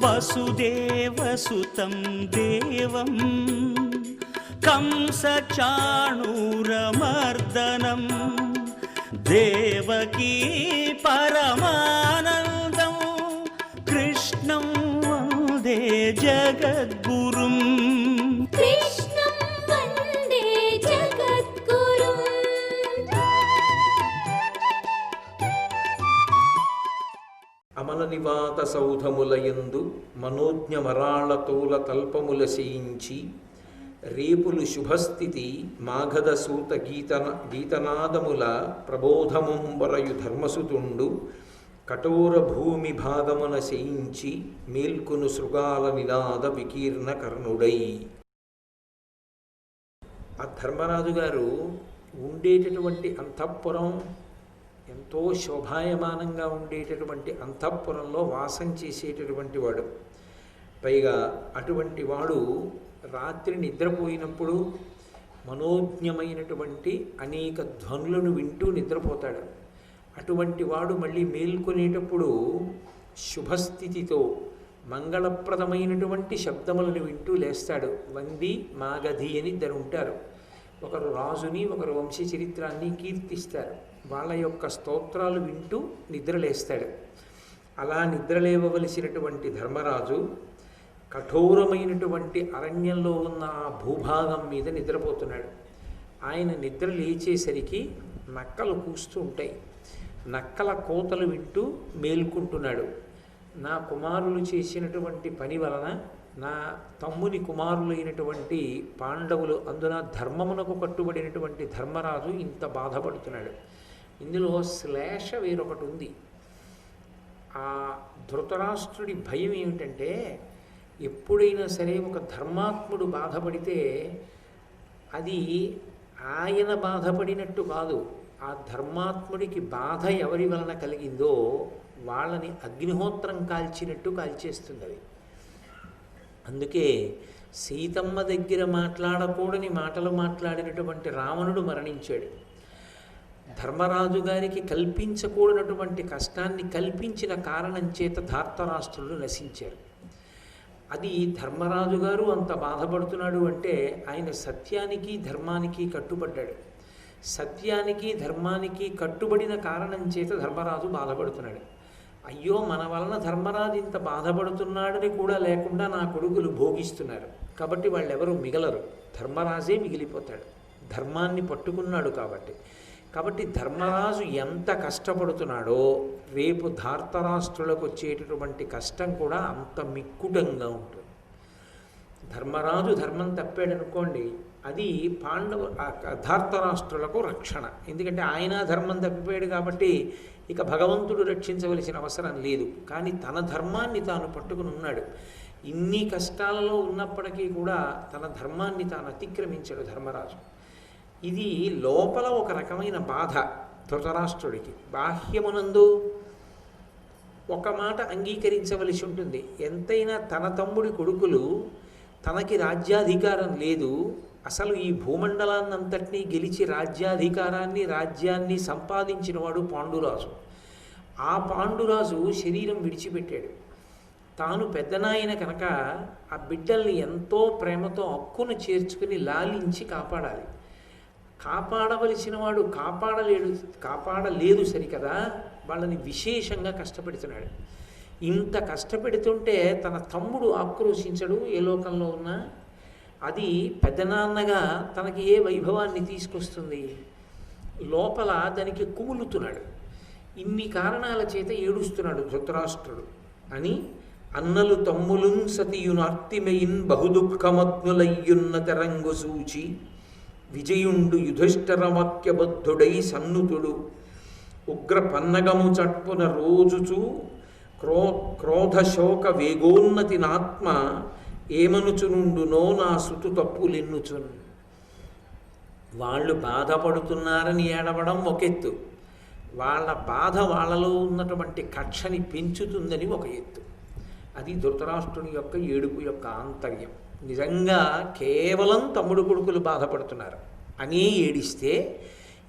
వసుదేవసుతం దేవం కంసచాణూరమర్దనం దేవకీ పరమానందం కృష్ణం వందే జగద్గురుం. అమల నివాత సౌధములయందు మనోజ్ఞమరాళతోల తల్పముల శయించి రేపులు శుభస్థితి మాఘద సూత గీతనాదముల ప్రబోధముంబరయు ధర్మసుతుండు కఠోర భూమి భాగమున శయించి మేల్కొను శృగాల నినాద వికీర్ణ కర్ణుడై. ఆ ధర్మరాజు గారు ఉండేటటువంటి అంతఃపురం ఎంతో శోభాయమానంగా ఉండేటటువంటి అంతఃపురంలో వాసం చేసేటటువంటి వాడు. పైగా అటువంటి వాడు రాత్రి నిద్రపోయినప్పుడు మనోజ్ఞమైనటువంటి అనేక ధ్వనులను వింటూ నిద్రపోతాడు. అటువంటి వాడు మళ్ళీ మేల్కొనేటప్పుడు శుభస్థితితో మంగళప్రదమైనటువంటి శబ్దములను వింటూ లేస్తాడు. వంది మాగధి అని ఇద్దరు ఉంటారు. ఒకరు రాజుని, ఒకరు వంశ చరిత్రాన్ని కీర్తిస్తారు. వాళ్ళ యొక్క స్తోత్రాలు వింటూ నిద్రలేస్తాడు. అలా నిద్రలేవవలసినటువంటి ధర్మరాజు కఠోరమైనటువంటి అరణ్యంలో ఉన్న ఆ భూభాగం మీద నిద్రపోతున్నాడు. ఆయన నిద్ర లేచేసరికి నక్కలు కూస్తూ ఉంటాయి. నక్కల కోతలు వింటూ మేల్కుంటున్నాడు. నా కుమారులు చేసినటువంటి పని వలన నా తమ్ముని కుమారులైనటువంటి పాండవులు, అందున ధర్మమునకు కట్టుబడినటువంటి ధర్మరాజు ఇంత బాధపడుతున్నాడు. ఇందులో శ్లేష వేరొకటి ఉంది. ఆ ధృతరాష్ట్రుడి భయం ఏమిటంటే, ఎప్పుడైనా సరే ఒక ధర్మాత్ముడు బాధపడితే అది ఆయన బాధపడినట్టు కాదు, ఆ ధర్మాత్ముడికి బాధ ఎవరి వలన కలిగిందో వాళ్ళని అగ్నిహోత్రం కాల్చినట్టు కాల్చేస్తుంది అది. అందుకే సీతమ్మ దగ్గర మాట్లాడకూడని మాటలు మాట్లాడినటువంటి రావణుడు మరణించాడు. ధర్మరాజు గారికి కల్పించకూడనటువంటి కష్టాన్ని కల్పించిన కారణం చేత ధార్తరాష్ట్రులు నశించారు. అది ధర్మరాజు గారు అంత బాధపడుతున్నాడు అంటే ఆయన సత్యానికి ధర్మానికి కట్టుబడ్డాడు. సత్యానికి ధర్మానికి కట్టుబడిన కారణం చేత ధర్మరాజు బాధపడుతున్నాడు. అయ్యో, మన వలన ధర్మరాజు ఇంత బాధపడుతున్నాడని కూడా లేకుండా నా కొడుకులు భోగిస్తున్నారు కాబట్టి వాళ్ళెవరూ మిగలరు, ధర్మరాజే మిగిలిపోతాడు. ధర్మాన్ని పట్టుకున్నాడు కాబట్టి ధర్మరాజు ఎంత కష్టపడుతున్నాడో రేపు ధార్తరాష్ట్రులకు వచ్చేటటువంటి కష్టం కూడా అంత మిక్కుటంగా ఉంటుంది. ధర్మరాజు ధర్మం తప్పాడనుకోండి, అది ధార్తరాష్ట్రులకు రక్షణ. ఎందుకంటే ఆయన ధర్మం తప్పిపోయాడు కాబట్టి ఇక భగవంతుడు రక్షించవలసిన అవసరం లేదు. కానీ తన ధర్మాన్ని తాను పట్టుకుని ఉన్నాడు. ఇన్ని కష్టాలలో ఉన్నప్పటికీ కూడా తన ధర్మాన్ని తాను అతిక్రమించాడు ధర్మరాజు. ఇది లోపల ఒక రకమైన బాధ ధృతరాష్ట్రుడికి. బాహ్యమునందు ఒక మాట అంగీకరించవలసి ఉంటుంది. ఎంతైనా తన తమ్ముడి కొడుకులు, తనకి రాజ్యాధికారం లేదు, అసలు ఈ భూమండలాన్నంతటినీ గెలిచి రాజ్యాన్ని సంపాదించినవాడు పాండురాజు. ఆ పాండురాజు శరీరం విడిచిపెట్టాడు. తాను పెద్దనాయన కనుక ఆ బిడ్డల్ని ఎంతో ప్రేమతో హక్కును చేర్చుకుని లాలించి కాపాడాలి. కాపాడవలసిన వాడు కాపాడలేదు సరికదా, వాళ్ళని విశేషంగా కష్టపెడుతున్నాడు. ఇంత కష్టపెడుతుంటే తన తమ్ముడు ఆక్రోశించడు ఏ లోకంలో ఉన్నా. అది పెద్దనాన్నగా తనకి ఏ వైభవాన్ని తీసుకొస్తుంది? లోపల దానికి కుములుతున్నాడు. ఇన్ని కారణాల చేత ఏడుస్తున్నాడు ధృతరాష్ట్రుడు అని. అన్నలు తమ్ములున్ సతియునార్తిమయిన్ బహుదుఃఖమగ్నులయ్యున్న తెరంగు సూచి విజయుండు యుధిష్ఠిరవాక్యబద్ధుడై సన్నుతుడు ఉగ్ర పన్నగము చట్పున రోజుచు క్రోధశోక వేగోన్నతి నాత్మ ఏమనుచునుండునో నా సుతు తప్పులెన్నుచున్. వాళ్ళు బాధపడుతున్నారని ఏడవడం ఒకెత్తు, వాళ్ళ బాధ వాళ్ళలో ఉన్నటువంటి కక్షని పెంచుతుందని ఒక ఎత్తు. అది ధృతరాష్ట్రుని యొక్క ఏడుపు యొక్క ఆంతర్యం. నిజంగా కేవలం తమ్ముడు కొడుకులు బాధపడుతున్నారు అని ఏడిస్తే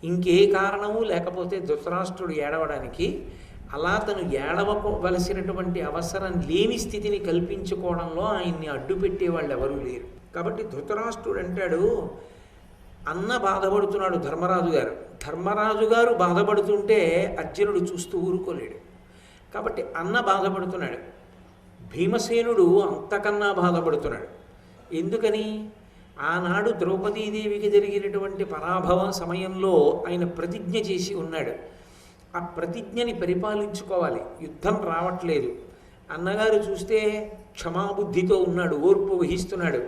ఇంకే కారణము లేకపోతే ధృతరాష్ట్రుడు ఏడవడానికి అలా తను ఏడవలసినటువంటి అవసరం లేని స్థితిని కల్పించుకోవడంలో ఆయన్ని అడ్డు పెట్టేవాళ్ళు ఎవరూ లేరు. కాబట్టి ధృతరాష్ట్రుడు అంటాడు, అన్న బాధపడుతున్నాడు ధర్మరాజు గారు. ధర్మరాజు గారు బాధపడుతుంటే అర్జునుడు చూస్తూ ఊరుకోలేడు. కాబట్టి అన్న బాధపడుతున్నాడు, భీమసేనుడు అంతకన్నా బాధపడుతున్నాడు. ఎందుకని? ఆనాడు ద్రౌపదీదేవికి జరిగినటువంటి పరాభవ సమయంలో ఆయన ప్రతిజ్ఞ చేసి ఉన్నాడు. ఆ ప్రతిజ్ఞని పరిపాలించుకోవాలి, యుద్ధం రావట్లేదు. అన్నగారు చూస్తే క్షమాబుద్ధితో ఉన్నాడు, ఓర్పు వహిస్తున్నాడు.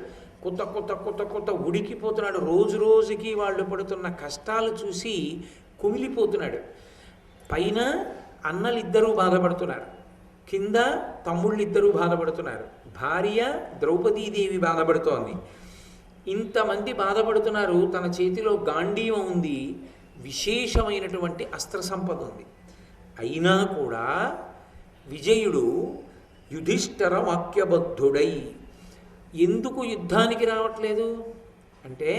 కొత్త కొత్త కొత్త కొత్త ఉడికిపోతున్నాడు. రోజు రోజుకి వాళ్ళు పడుతున్న కష్టాలు చూసి కుమిలిపోతున్నాడు. పైన అన్నలిద్దరూ బాధపడుతున్నారు, కింద తమ్ముళ్ళిద్దరూ బాధపడుతున్నారు, భార్య ద్రౌపదీదేవి బాధపడుతోంది. ఇంతమంది బాధపడుతున్నారు. తన చేతిలో గాంధీవం ఉంది, విశేషమైనటువంటి అస్త్ర సంపద ఉంది. అయినా కూడా విజయుడు యుధిష్ఠిర వాక్యబద్ధుడై ఎందుకు యుద్ధానికి రావట్లేదు అంటే,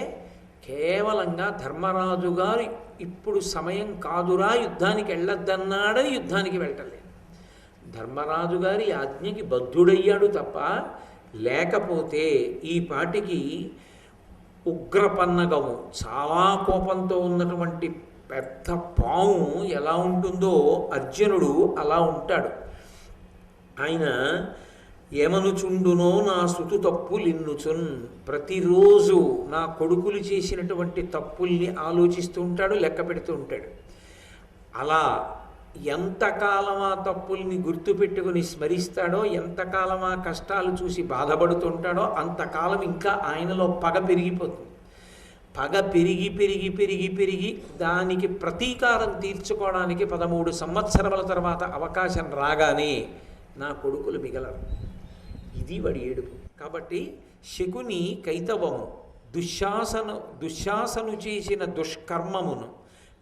కేవలంగా ధర్మరాజు గారు ఇప్పుడు సమయం కాదురా యుద్ధానికి వెళ్ళొద్దన్నాడని యుద్ధానికి వెళ్ళలేదు. ధర్మరాజు గారి ఆజ్ఞకి బద్ధుడయ్యాడు తప్ప, లేకపోతే ఈ పాటికి ఉగ్రపన్నగము, చాలా కోపంతో ఉన్నటువంటి పెద్ద పాము ఎలా ఉంటుందో అర్జునుడు అలా ఉంటాడు. ఆయన ఏమనుచుండునో నా సుతు తప్పులిన్నుచున్, ప్రతిరోజు నా కొడుకులు చేసినటువంటి తప్పుల్ని ఆలోచిస్తూ ఉంటాడు, లెక్క పెడుతూ ఉంటాడు. అలా ఎంతకాలం ఆ తప్పుల్ని గుర్తుపెట్టుకుని స్మరిస్తాడో, ఎంతకాలం ఆ కష్టాలు చూసి బాధపడుతుంటాడో అంతకాలం ఇంకా ఆయనలో పగ పెరిగిపోతుంది. పగ పెరిగి పెరిగి పెరిగి పెరిగి దానికి ప్రతీకారం తీర్చుకోవడానికి 13 సంవత్సరముల తర్వాత అవకాశం రాగానే నా కొడుకులు మిగలరు. ఇది వాడి ఏడుపు. కాబట్టి శకుని కైతవము, దుశ్శాసను చేసిన దుష్కర్మమును,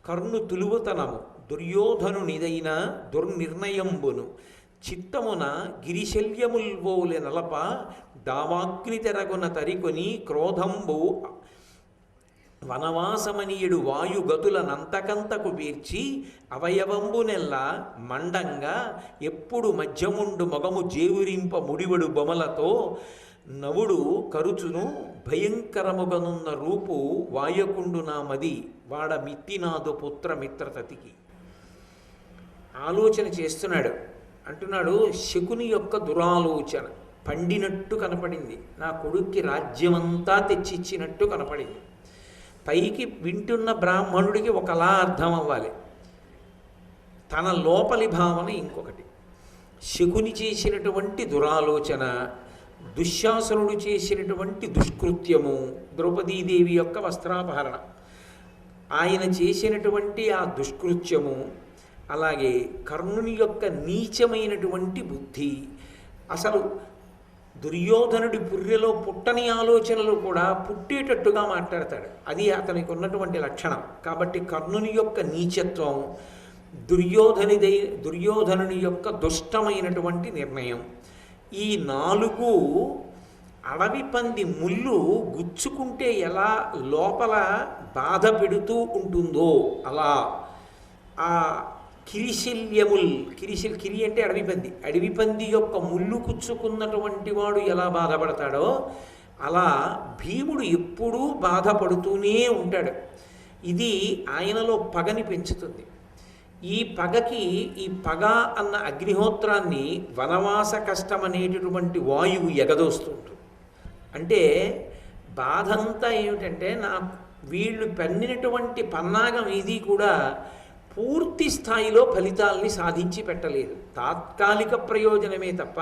కర్ణు తులువతనము, దుర్యోధనునిదైన దుర్నిర్ణయంబును, చిత్తమున గిరిశల్యముల్వోలె నలప, దావాగ్ని తెరగున తరికొని క్రోధంబు వనవాసమనియుడు వాయుగతులనంతకంతకు వీర్చి, అవయవంబునెల్ల మండంగా ఎప్పుడు మధ్యముండు మొగము జేవురింప ముడివడు బొమలతో, నవుడు కరుచును భయంకరముగనున్న రూపు వాయకుండు నా మది, వాడ మిత్తినాదు పుత్ర మిత్రతతికి. ఆలోచన చేస్తున్నాడు. అంటున్నాడు, శకుని యొక్క దురాలోచన పండినట్టు కనపడింది, నా కొడుక్కి రాజ్యమంతా తెచ్చిచ్చినట్టు కనపడింది. పైకి వింటున్న బ్రాహ్మణుడికి ఒకలా అర్థం అవ్వాలి, తన లోపలి భావన ఇంకొకటి. శకుని చేసినటువంటి దురాలోచన, దుశ్శాసనుడు చేసినటువంటి దుష్కృత్యము, ద్రౌపదీదేవి యొక్క వస్త్రాపహరణ, ఆయన చేసినటువంటి ఆ దుష్కృత్యము, అలాగే కర్ణుని యొక్క నీచమైనటువంటి బుద్ధి. అసలు దుర్యోధనుడి పుర్రెలో పుట్టని ఆలోచనలు కూడా పుట్టేటట్టుగా మాట్లాడతాడు. అది అతనికి ఉన్నటువంటి లక్షణం. కాబట్టి కర్ణుని యొక్క నీచత్వం, దుర్యోధనుని యొక్క దుష్టమైనటువంటి నిర్ణయం, ఈ 4 అడవి పంది ముళ్ళు గుచ్చుకుంటే ఎలా లోపల బాధ పెడుతూ ఉంటుందో అలా ఆ కిరి అంటే అడవిపంది, అడవిపంది యొక్క ముళ్ళు కుచ్చుకున్నటువంటి వాడు ఎలా బాధపడతాడో అలా భీముడు ఎప్పుడూ బాధపడుతూనే ఉంటాడు. ఇది ఆయనలో పగని పెంచుతుంది. ఈ పగకి, ఈ పగ అన్న అగ్నిహోత్రాన్ని వనవాస కష్టం అనేటటువంటి వాయువు ఎగదోస్తుంటుంది. అంటే బాధంతా ఏమిటంటే, వీళ్ళు పన్నినటువంటి పన్నాగం ఇది కూడా పూర్తి స్థాయిలో ఫలితాల్ని సాధించి పెట్టలేదు. తాత్కాలిక ప్రయోజనమే తప్ప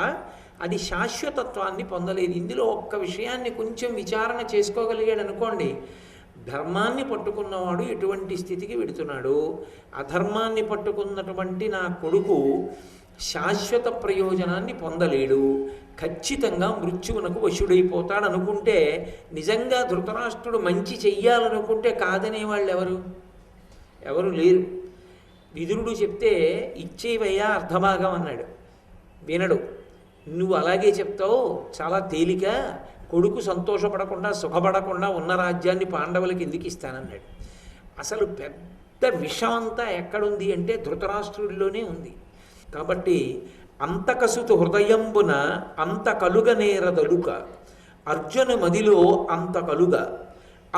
అది శాశ్వతత్వాన్ని పొందలేదు. ఇందులో ఒక్క విషయాన్ని కొంచెం విచారణ చేసుకోగలిగాడు అనుకోండి, ధర్మాన్ని పట్టుకున్నవాడు ఎటువంటి స్థితికి వెడుతున్నాడు, అధర్మాన్ని పట్టుకున్నటువంటి నా కొడుకు శాశ్వత ప్రయోజనాన్ని పొందలేడు, ఖచ్చితంగా మృత్యువునకు వశుడైపోతాడు అనుకుంటే, నిజంగా ధృతరాష్ట్రుడు మంచి చెయ్యాలనుకుంటే కాదనే వాళ్ళు ఎవరు లేరు. విదురుడు చెప్తే ఇచ్చేవయ్యా అర్ధభాగం అన్నాడు, వినడు. నువ్వు అలాగే చెప్తావు, చాలా తేలిక, కొడుకు సంతోషపడకుండా సుఖపడకుండా ఉన్న రాజ్యాన్ని పాండవులకి ఎందుకు ఇస్తానన్నాడు. అసలు పెద్ద విషం అంతా ఎక్కడుంది అంటే ధృతరాష్ట్రుడిలోనే ఉంది. కాబట్టి అంతకసుతు హృదయంబున అంత కలుగనేరదలుక అర్జున మదిలో అంత కలుగ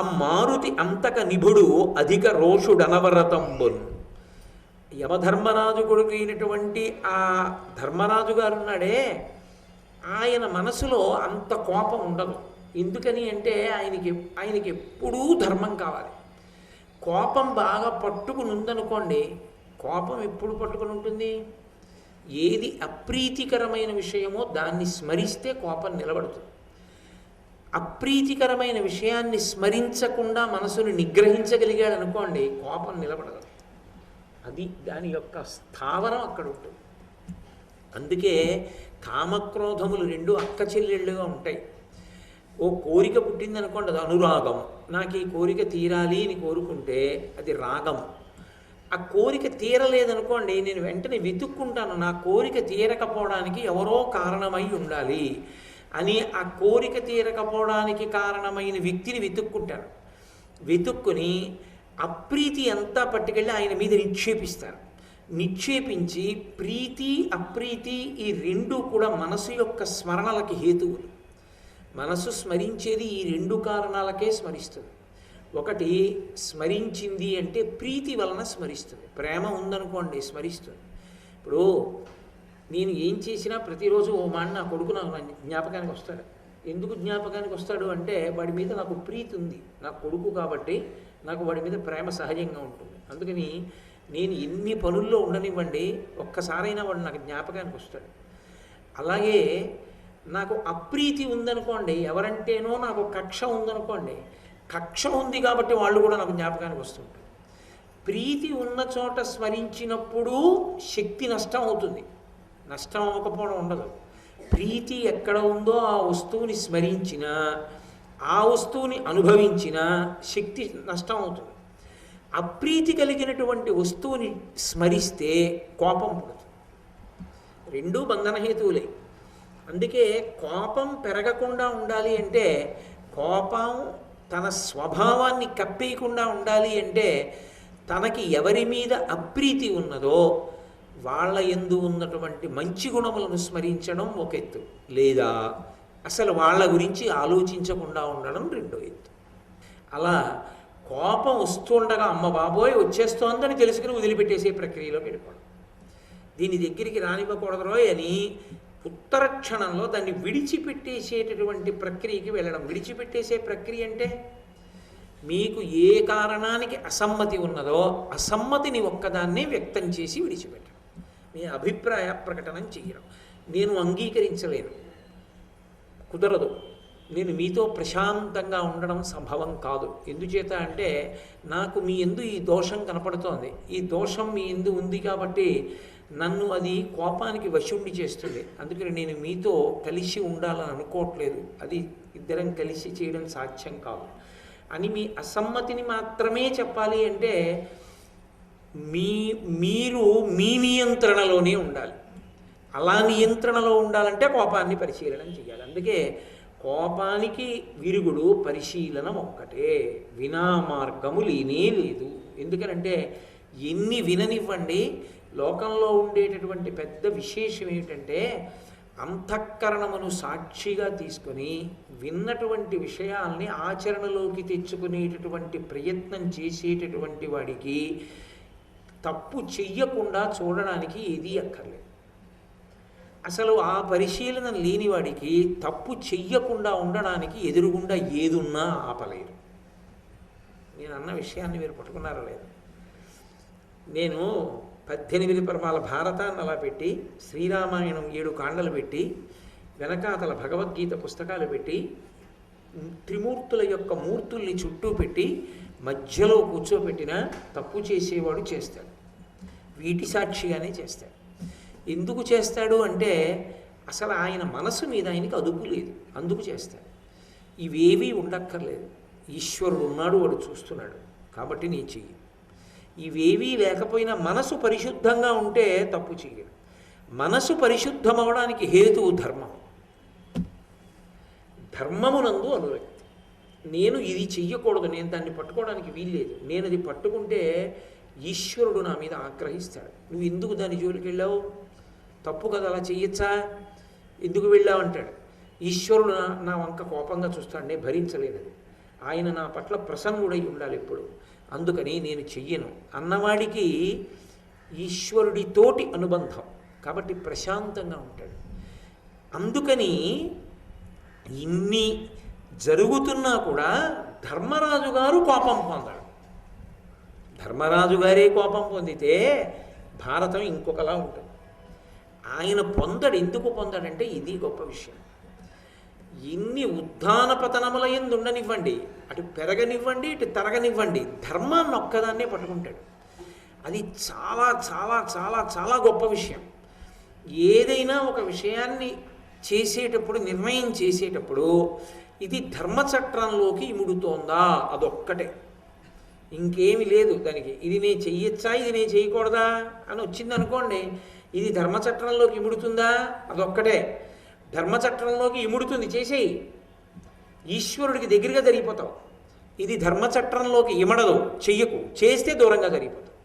అమ్మారుతి అంతక నిభుడు అధిక రోషుడనవరతంబున్. యమధర్మరాజు కొడుకైనటువంటి ఆ ధర్మరాజు గారు ఉన్నాడే, ఆయన మనసులో అంత కోపం ఉండదు. ఎందుకని అంటే ఆయనకి ఎప్పుడూ ధర్మం కావాలి. కోపం బాగా పట్టుకుని ఉందనుకోండి, కోపం ఎప్పుడు పట్టుకుని ఉంటుంది? ఏది అప్రీతికరమైన విషయమో దాన్ని స్మరిస్తే కోపం నిలబడుతుంది. అప్రీతికరమైన విషయాన్ని స్మరించకుండా మనసును నిగ్రహించగలిగాడు అనుకోండి, కోపం నిలబడదు. అది దాని యొక్క స్థావరం అక్కడ ఉంటుంది. అందుకే కామక్రోధములు రెండు అక్క చెల్లెళ్ళుగా ఉంటాయి. ఓ కోరిక పుట్టిందనుకోండి, అది అనురాగం. నాకు ఈ కోరిక తీరాలి అని కోరుకుంటే అది రాగం. ఆ కోరిక తీరలేదనుకోండి, నేను వెంటనే వెతుక్కుంటాను, నా కోరిక తీరకపోవడానికి ఎవరో కారణమై ఉండాలి అని ఆ కోరిక తీరకపోవడానికి కారణమైన వ్యక్తిని వెతుక్కుంటాను. వెతుక్కుని అప్రీతి అంతా పట్టుకెళ్ళి ఆయన మీద నిక్షేపిస్తాను. నిక్షేపించి ప్రీతి అప్రీతి ఈ రెండు కూడా మనసు యొక్క స్మరణలకి హేతువులు. మనసు స్మరించేది ఈ రెండు కారణాలకే స్మరిస్తుంది. ఒకటి స్మరించింది అంటే ప్రీతి వలన స్మరిస్తుంది. ప్రేమ ఉందనుకోండి స్మరిస్తుంది. ఇప్పుడు నేను ఏం చేసినా ప్రతిరోజు ఓ మాట నా కొడుకు నాకు జ్ఞాపకానికి వస్తాడు. ఎందుకు జ్ఞాపకానికి వస్తాడు అంటే వాడి మీద నాకు ప్రీతి ఉంది. నా కొడుకు కాబట్టి నాకు వాడి మీద ప్రేమ సహజంగా ఉంటుంది. అందుకని నేను ఎన్ని పనుల్లో ఉండనివ్వండి, ఒక్కసారైనా వాడు నాకు జ్ఞాపకానికి వస్తాడు. అలాగే నాకు అప్రీతి ఉందనుకోండి, ఎవరంటేనో నాకు కక్ష ఉందనుకోండి, కక్ష ఉంది కాబట్టి వాళ్ళు కూడా నాకు జ్ఞాపకానికి వస్తుంటారు. ప్రీతి ఉన్న చోట స్మరించినప్పుడు శక్తి నష్టం అవుతుంది, నష్టం అవ్వకపోవడం ఉండదు. ప్రీతి ఎక్కడ ఉందో ఆ వస్తువుని స్మరించినా, ఆ వస్తువుని అనుభవించినా శక్తి నష్టం అవుతుంది. అప్రీతి కలిగినటువంటి వస్తువుని స్మరిస్తే కోపం పుడుతుంది. రెండూ బంధనహేతువులే. అందుకే కోపం పెరగకుండా ఉండాలి అంటే, కోపం తన స్వభావాన్ని కప్పేయకుండా ఉండాలి అంటే, తనకి ఎవరి మీద అప్రీతి ఉన్నదో వాళ్ళ యందు ఉన్నటువంటి మంచి గుణములను స్మరించడం ఒక ఎత్తు, లేదా అసలు వాళ్ళ గురించి ఆలోచించకుండా ఉండడం రెండో ఎత్తు. అలా కోపం వస్తుండగా అమ్మ బాబోయ్ వచ్చేస్తోందని తెలుసుకుని వదిలిపెట్టేసే ప్రక్రియలోకి వెళ్ళిపోవడం. దీని దగ్గరికి రానివ్వకూడదు అని ఉత్తర క్షణంలో దాన్ని విడిచిపెట్టేసేటటువంటి ప్రక్రియకి వెళ్ళడం. విడిచిపెట్టేసే ప్రక్రియ అంటే మీకు ఏ కారణానికి అసమ్మతి ఉన్నదో అసమ్మతిని ఒక్కదాన్నే వ్యక్తం చేసి విడిచిపెట్టడం, మీ అభిప్రాయ ప్రకటన చేయడం. నేను అంగీకరించలేను, కుదరదు, నేను మీతో ప్రశాంతంగా ఉండడం సంభవం కాదు. ఎందుచేత అంటే నాకు మీ యందు ఈ దోషం కనపడుతోంది, ఈ దోషం మీ యందు ఉంది కాబట్టి నన్ను అది కోపానికి వశుణ్ణి చేస్తుంది. అందుకని నేను మీతో కలిసి ఉండాలని అనుకోవట్లేదు, అది ఇద్దరం కలిసి చేయడం సాధ్యం కాదు అని మీ అసమ్మతిని మాత్రమే చెప్పాలి అంటే మీరు మీ నియంత్రణలోనే ఉండాలి. అలా నియంత్రణలో ఉండాలంటే కోపాన్ని పరిశీలన చేయాలి. అందుకే కోపానికి విరుగుడు పరిశీలన ఒక్కటే, వినా మార్గము లేనే లేదు. ఎందుకనంటే ఎన్ని విననివ్వండి, లోకంలో ఉండేటటువంటి పెద్ద విశేషం ఏమిటంటే అంతఃకరణమును సాక్షిగా తీసుకొని విన్నటువంటి విషయాల్ని ఆచరణలోకి తెచ్చుకునేటటువంటి ప్రయత్నం చేసేటటువంటి వాడికి తప్పు చెయ్యకుండా చూడడానికి ఏదీ అక్కర్లేదు. అసలు ఆ పరిశీలన లేనివాడికి తప్పు చెయ్యకుండా ఉండడానికి ఎదురుగుండా ఏదున్నా ఆపలేరు. నేను అన్న విషయాన్ని మీరు పట్టుకున్నారో లేదు. నేను 18 పర్వాల భారతాన్ని అలా పెట్టి, శ్రీరామాయణం 7 కాండలు పెట్టి, వెనకాతల భగవద్గీత పుస్తకాలు పెట్టి, త్రిమూర్తుల యొక్క మూర్తుల్ని చుట్టూ పెట్టి మధ్యలో కూర్చోపెట్టిన తప్పు చేసేవాడు చేస్తాడు, వీటి సాక్షిగానే చేస్తాడు. ఎందుకు చేస్తాడు అంటే అసలు ఆయన మనసు మీద ఆయనకి అదుపు లేదు, అందుకు చేస్తాడు. ఇవేవీ ఉండక్కర్లేదు, ఈశ్వరుడు ఉన్నాడు, వాడు చూస్తున్నాడు కాబట్టి నీ చెయ్యి. ఇవేవీ లేకపోయినా మనసు పరిశుద్ధంగా ఉంటే తప్పు చెయ్యడు. మనసు పరిశుద్ధమవడానికి హేతువు ధర్మం. ధర్మమునందు అనురక్తి. నేను ఇది చెయ్యకూడదు, నేను దాన్ని పట్టుకోవడానికి వీల్లేదు, నేను అది పట్టుకుంటే ఈశ్వరుడు నా మీద ఆగ్రహిస్తాడు, నువ్వు ఎందుకు దాని జోలికి వెళ్ళావు, తప్పు కదా, అలా చెయ్యొచ్చా, ఎందుకు వెళ్ళావంటాడు. ఈశ్వరుడు నా వంక కోపంగా చూస్తాడు, నేను భరించలేనది, ఆయన నా పట్ల ప్రసన్నుడై ఉండాలి ఎప్పుడు, అందుకని నేను చెయ్యను అన్నవాడికి ఈశ్వరుడితోటి అనుబంధం, కాబట్టి ప్రశాంతంగా ఉంటాడు. అందుకని ఇన్ని జరుగుతున్నా కూడా ధర్మరాజు గారు కోపం పొందాడు. ధర్మరాజు గారే కోపం పొందితే భారతం ఇంకొకలా ఉంటుంది. ఆయన పొందడు. ఎందుకు పొందాడంటే ఇది గొప్ప విషయం. ఇన్ని ఉత్థాన పతనముల యందు ఉండనివ్వండి, అటు పెరగనివ్వండి, ఇటు తరగనివ్వండి, ధర్మాన్ని ఒక్కదాన్నే పట్టుకుంటాడు. అది చాలా చాలా చాలా చాలా గొప్ప విషయం. ఏదైనా ఒక విషయాన్ని చేసేటప్పుడు, నిర్ణయం చేసేటప్పుడు ఇది ధర్మచట్రంలోకి ఇముడుతోందా అదొక్కటే, ఇంకేమి లేదు దానికి. ఇది నేను చెయ్యొచ్చా, ఇది నేను చేయకూడదా అని వచ్చింది అనుకోండి, ఇది ధర్మచట్రంలోకి ఇముడుతుందా అదొక్కటే. ధర్మచట్రంలోకి ఇముడుతుంది, చేసేయి, ఈశ్వరుడికి దగ్గరగా జరిగిపోతావు. ఇది ధర్మచట్రంలోకి ఇమడదు, చెయ్యకు, చేస్తే దూరంగా జరిగిపోతావు.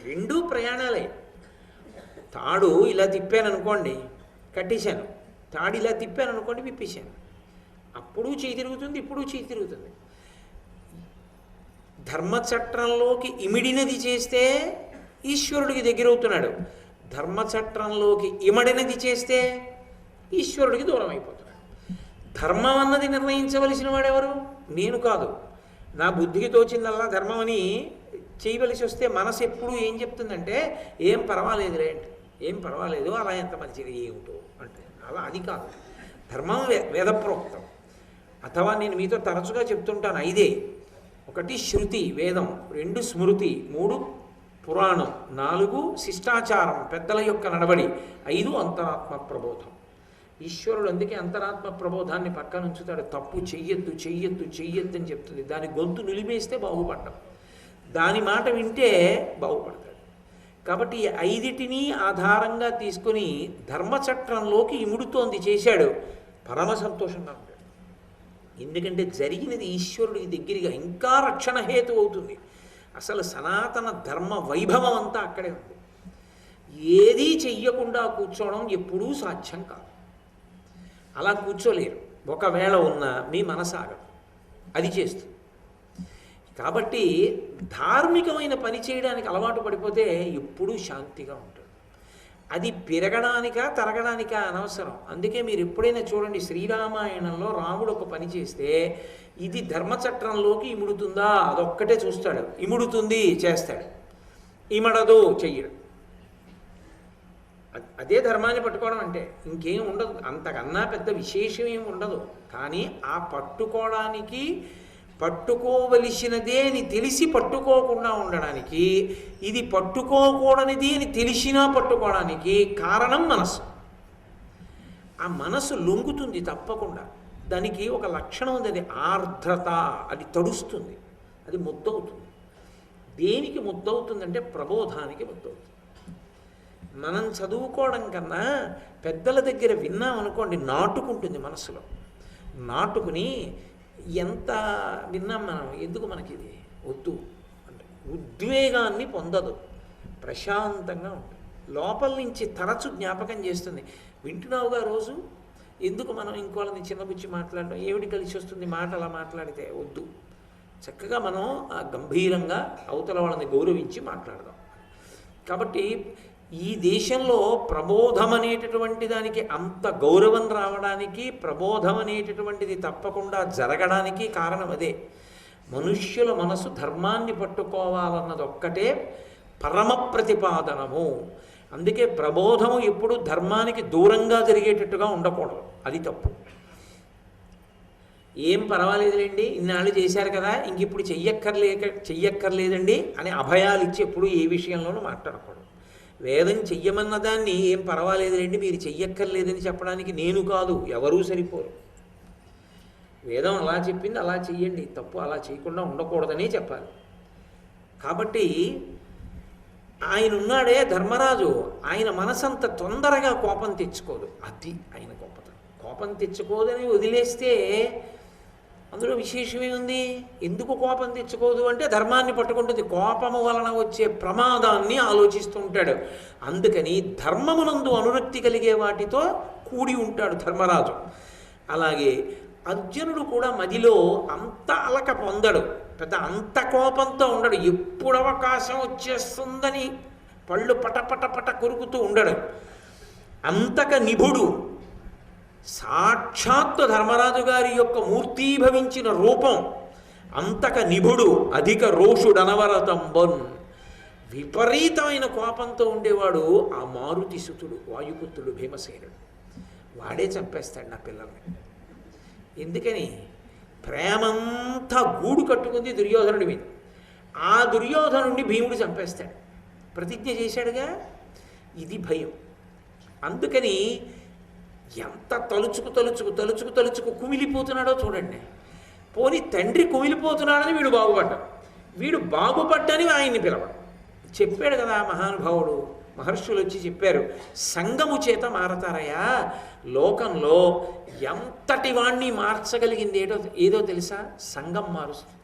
రెండూ ప్రయాణాలే. తాడు ఇలా తిప్పాను అనుకోండి, కట్టేశాను, తాడు ఇలా తిప్పాను అనుకోండి, విప్పేశాను, అప్పుడు చేయి తిరుగుతుంది, ఇప్పుడు చేయి తిరుగుతుంది. ధర్మచట్రంలోకి ఇమిడినది చేస్తే ఈశ్వరుడికి దగ్గరవుతున్నాడు, ధర్మచట్రంలోకి ఇమడినది చేస్తే ఈశ్వరుడికి దూరం అయిపోతున్నాడు. ధర్మం అన్నది నిర్ణయించవలసిన వాడెవరు? నేను కాదు. నా బుద్ధికి తోచిందల్లా ధర్మం అని చేయవలసి వస్తే మనసు ఎప్పుడు ఏం చెప్తుందంటే, ఏం పర్వాలేదులే అంటే, ఏం పర్వాలేదు, అలా ఎంత మంచిది ఏమిటో అంటే, అలా అది కాదు. ధర్మం వేదప్రోక్తం. అథవా నేను మీతో తరచుగా చెప్తుంటాను, 5 1 శృతి వేదం, 2 స్మృతి, 3 పురాణం, 4 శిష్టాచారం పెద్దల యొక్క నడవడి, 5 అంతరాత్మ ప్రబోధం. ఈశ్వరుడు అందుకే అంతరాత్మ ప్రబోధాన్ని పక్కన ఉంచుతాడు. తప్పు చెయ్యొద్దు చెయ్యొద్దు చెయ్యొద్దు అని చెప్తుంది. దాని గొంతు నిలిమేస్తే బాగుపడ్డం, దాని మాట వింటే బాగుపడతాడు. కాబట్టి ఈ 5టిని ఆధారంగా తీసుకుని ధర్మచట్రంలోకి ఇముడుతోంది చేశాడు. పరమ సంతోషంగా ఉంటాడు. ఎందుకంటే జరిగినది ఈశ్వరుడికి దగ్గరగా ఇంకా రక్షణ హేతు అవుతుంది. అసలు సనాతన ధర్మ వైభవం అంతా అక్కడే ఉంది. ఏదీ చెయ్యకుండా కూర్చోవడం ఎప్పుడూ సాధ్యం కాదు. అలా కూర్చోలేరు. ఒకవేళ ఉన్నా మీ మనసు ఆగదు, అది చేస్తుంది. కాబట్టి ధార్మికమైన పని చేయడానికి అలవాటు పడిపోతే ఎప్పుడూ శాంతిగా ఉంటుంది. అది పెరగడానికా తరగడానికా అనవసరం. అందుకే మీరు ఎప్పుడైనా చూడండి, శ్రీరామాయణంలో రాముడు ఒక పని చేస్తే ఇది ధర్మచట్రంలోకి ఇముడుతుందా అదొక్కటే చూస్తాడు. ఇముడుతుంది చేస్తాడు, ఇమడదు చెయ్యడు. అదే ధర్మాన్ని పట్టుకోవడం అంటే. ఇంకేం ఉండదు, అంతకన్నా పెద్ద విశేషం ఏమి ఉండదు. కానీ ఆ పట్టుకోవడానికి, పట్టుకోవలసినదే అని తెలిసి పట్టుకోకుండా ఉండడానికి, ఇది పట్టుకోకూడనిది అని తెలిసినా పట్టుకోవడానికి కారణం మనసు. ఆ మనసు లొంగుతుంది తప్పకుండా. దానికి ఒక లక్షణం ఉంది, అది ఆర్ద్రత. అది తడుస్తుంది, అది ముద్దవుతుంది. దేనికి ముద్దవుతుందంటే ప్రబోధానికి ముద్దవుతుంది. మనం చదువుకోవడం కన్నా పెద్దల దగ్గర విన్నాం అనుకోండి, నాటుకుంటుంది మనసులో. నాటుకుని ఎంత విన్నాం మనం, ఎందుకు మనకి ఇది వద్దు అంటే ఉద్వేగాన్ని పొందదు, ప్రశాంతంగా ఉంటుంది. లోపల నుంచి తరచు జ్ఞాపకం చేస్తుంది. వింటున్నావుగా రోజు, ఎందుకు మనం ఇంకోళ్ళని చిన్నబుచ్చి మాట్లాడడం, ఏమిటి కలిసి వస్తుంది మాట అలా మాట్లాడితే, వద్దు. చక్కగా మనం గంభీరంగా అవతల వాళ్ళని గౌరవించి మాట్లాడదాం. కాబట్టి ఈ దేశంలో ప్రబోధం అనేటటువంటి దానికి అంత గౌరవం రావడానికి, ప్రబోధం అనేటటువంటిది తప్పకుండా జరగడానికి కారణం అదే. మనుష్యుల మనసు ధర్మాన్ని పట్టుకోవాలన్నది ఒక్కటే పరమ ప్రతిపాదనము. అందుకే ప్రబోధము ఎప్పుడు ధర్మానికి దూరంగా జరిగేటట్టుగా ఉండకూడదు, అది తప్పు. ఏం పర్వాలేదులేండి, ఇన్నాళ్ళు చేశారు కదా, ఇంక ఇప్పుడు చెయ్యక్కర్లేదండి అని అభయాలు ఇచ్చి ఎప్పుడు ఏ విషయంలోనూ మాట్లాడకూడదు. వేదం చెయ్యమన్న దాన్ని ఏం పర్వాలేదులేండి మీరు చెయ్యక్కర్లేదని చెప్పడానికి నేను కాదు, ఎవరూ సరిపోరు. వేదం అలా చెప్పింది, అలా చెయ్యండి, తప్పు అలా చేయకుండా ఉండకూడదనే చెప్పాలి. కాబట్టి ఆయన ఉన్నాడే ధర్మరాజు, ఆయన మనసంత తొందరగా కోపం తెచ్చుకోదు. అది ఆయన గొప్పతనం. కోపం తెచ్చుకోదని వదిలేస్తే అందులో విశేషమే ఉంది. ఎందుకు కోపం తెచ్చుకోదు అంటే ధర్మాన్ని పట్టుకుంటుంది. కోపము వలన వచ్చే ప్రమాదాన్ని ఆలోచిస్తూ ఉంటాడు. అందుకని ధర్మమునందు అనురక్తి కలిగే వాటితో కూడి ఉంటాడు ధర్మరాజు. అలాగే అర్జునుడు కూడా మదిలో అంత అలక పొందడు, పెద్ద అంత కోపంతో ఉండడు. ఎప్పుడు అవకాశం వచ్చేస్తుందని పళ్ళు పటపట పట కొరుకుతూ ఉండడు. అంతక నిభుడు, సాక్షాత్తు ధర్మరాజు గారి యొక్క మూర్తీభవించిన రూపం. అంతక నిభుడు అధిక రోషుడనవరతంబన్, విపరీతమైన కోపంతో ఉండేవాడు ఆ మారుతి సుతుడు, వాయుపుత్రుడు భీమసేనుడు. వాడే చంపేస్తాడు నా పిల్లల్ని. ఎందుకని? ప్రేమంతా గూడు కట్టుకుంది దుర్యోధనుడి మీద. ఆ దుర్యోధనుడిని భీముడు చంపేస్తాడు. ప్రతిజ్ఞ చేశాడుగా. ఇది భయం. అందుకని ఎంత తలుచుకు తలుచుకు తలుచుకు తలుచుకు కుమిలిపోతున్నాడో చూడండి. పోనీ తండ్రి కుమిలిపోతున్నాడని వీడు బాగుపడ్డాడు, వీడు బాగుపడ్డని ఆయన్ని పిలవడం. చెప్పాడు కదా మహానుభావుడు. మహర్షులు వచ్చి చెప్పారు, సంగము చేత మారతారయ్యా. లోకంలో ఎంతటి వాణ్ణి మార్చగలిగింది ఏదో తెలుసా? సంగం మారుస్తుంది.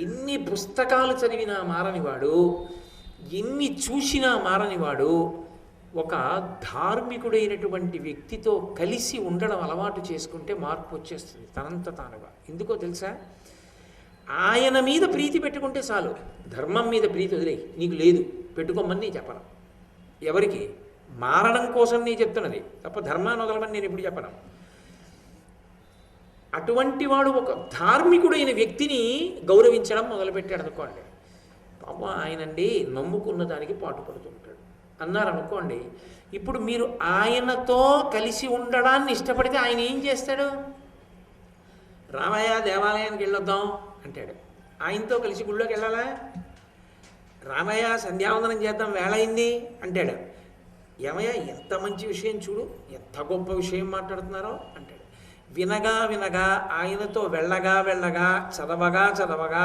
ఎన్ని పుస్తకాలు చదివినా మారనివాడు, ఎన్ని చూసినా మారనివాడు ఒక ధార్మికుడైనటువంటి వ్యక్తితో కలిసి ఉండడం అలవాటు చేసుకుంటే మార్పు వచ్చేస్తుంది తనంత తానుగా. ఎందుకో తెలుసా? ఆయన మీద ప్రీతి పెట్టుకుంటే చాలు. ధర్మం మీద ప్రీతి వదిలే, నీకు లేదు పెట్టుకోమని నేను చెప్పను. ఎవరికి? మారడం కోసం నేను చెప్తున్నది తప్ప ధర్మాన్ని వదలమని నేను ఎప్పుడు చెప్పను. అటువంటి వాడు ఒక ధార్మికుడైన వ్యక్తిని గౌరవించడం మొదలుపెట్టాడు అనుకోండి. పాపం ఆయనండి నమ్ముకున్న దానికి పాటుపడుతుంటాడు అన్నారనుకోండి. ఇప్పుడు మీరు ఆయనతో కలిసి ఉండడాన్ని ఇష్టపడితే ఆయన ఏం చేస్తాడు? రామయ్య దేవాలయానికి వెళ్ళొద్దాం అంటాడు. ఆయనతో కలిసి గుళ్ళోకి వెళ్ళాలా? రామయ్య సంధ్యావందనం చేద్దాం వేళ అయింది అంటాడు. ఏమయ్య ఎంత మంచి విషయం చూడు, ఎంత గొప్ప విషయం మాట్లాడుతున్నారో అంటాడు. వినగా వినగా ఆయనతో వెళ్ళగా వెళ్ళగా చదవగా చదవగా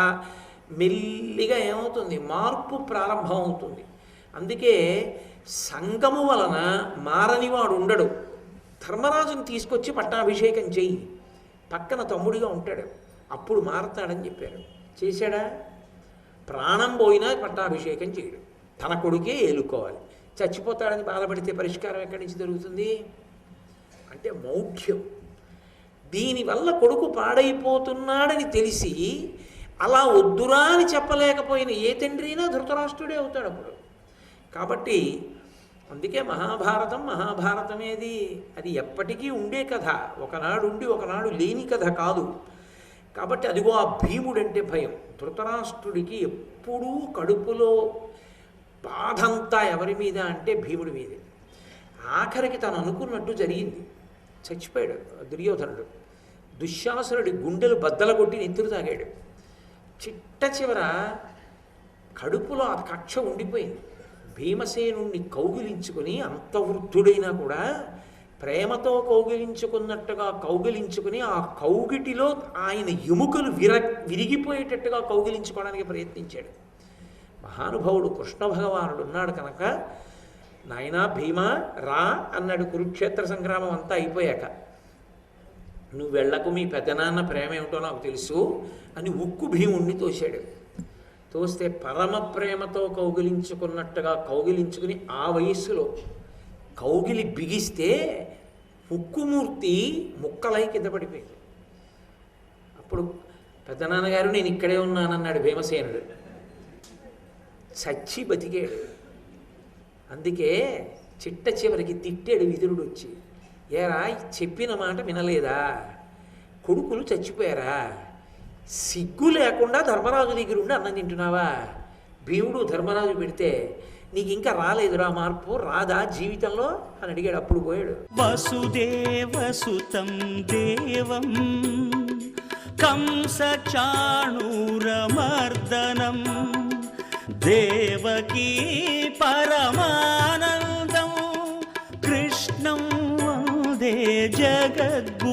మెల్లిగా ఏమవుతుంది? మార్పు ప్రారంభం అవుతుంది. అందుకే సంగము వలన మారనివాడు ఉండడు. ధర్మరాజుని తీసుకొచ్చి పట్టాభిషేకం చెయ్యి, పక్కన తమ్ముడిగా ఉంటాడు, అప్పుడు మారతాడని చెప్పారు. చేశాడా? ప్రాణం పోయినా పట్టాభిషేకం చేయడు. తన కొడుకే ఏలుకోవాలి. చచ్చిపోతాడని బాధపడితే పరిష్కారం ఎక్కడి నుంచి దొరుకుతుంది? అంటే మౌఢ్యం. దీనివల్ల కొడుకు పాడైపోతున్నాడని తెలిసి అలా వద్దురా అని చెప్పలేకపోయిన ఏ తండ్రి అయినా ధృతరాష్ట్రుడే అవుతాడు అప్పుడు. కాబట్టి అందుకే మహాభారతమేది అది ఎప్పటికీ ఉండే కథ. ఒకనాడు ఉండి ఒకనాడు లేని కథ కాదు. కాబట్టి అదిగో ఆ భీముడంటే భయం. ధృతరాష్ట్రుడికి ఎప్పుడూ కడుపులో బాధంతా ఎవరి మీద అంటే భీముడి మీదే. ఆఖరికి తను అనుకున్నట్టు జరిగింది. చచ్చిపోయాడు దుర్యోధనుడు. దుశ్శాసనుడి గుండెలు బద్దలగొట్టి నెత్తురు తాగాడు. చిట్ట చివర కడుపులో ఆ కక్ష ఉండిపోయింది. భీమసేనుణ్ణి కౌగిలించుకుని, అంత వృద్ధుడైనా కూడా ప్రేమతో కౌగిలించుకున్నట్టుగా కౌగిలించుకుని ఆ కౌగిటిలో ఆయన ఎముకలు విరిగిపోయేటట్టుగా కౌగిలించుకోవడానికి ప్రయత్నించాడు. మహానుభావుడు కృష్ణ భగవానుడు ఉన్నాడు కనుక, నాయనా భీమా రా అన్నాడు. కురుక్షేత్ర సంగ్రామం అంతా అయిపోయాక, నువ్వు వెళ్ళకు, మీ పెద్దనాన్న ప్రేమ ఏమిటో నాకు తెలుసు అని ఉక్కు భీముణ్ణి తోశాడు. తోస్తే పరమ ప్రేమతో కౌగిలించుకున్నట్టుగా కౌగిలించుకుని ఆ వయస్సులో కౌగిలి బిగిస్తే ఉక్కుమూర్తి ముక్కలై కింద పడిపోయింది. అప్పుడు పెద్దనాన్నగారు నేను ఇక్కడే ఉన్నానన్నాడు భీమసేనుడు. చచ్చి బతికాడు. అందుకే చిట్ట చివరికి తిట్టాడు విదురుడు వచ్చి, ఏరా చెప్పిన మాట వినలేదా? కొడుకులు చచ్చిపోయారా? సిగ్గు లేకుండా ధర్మరాజు దగ్గర ఉండి అన్నం తింటున్నావా? భీముడు ధర్మరాజు పెడితే నీకు ఇంకా రాలేదురా మార్పు, రాదా జీవితంలో అని అడిగాడు. అప్పుడు పోయాడు. వసుదేవసుతం దేవం కంస చాణూరమర్దనం దేవకీ పరమానందం కృష్ణం వందే జగద్గురుం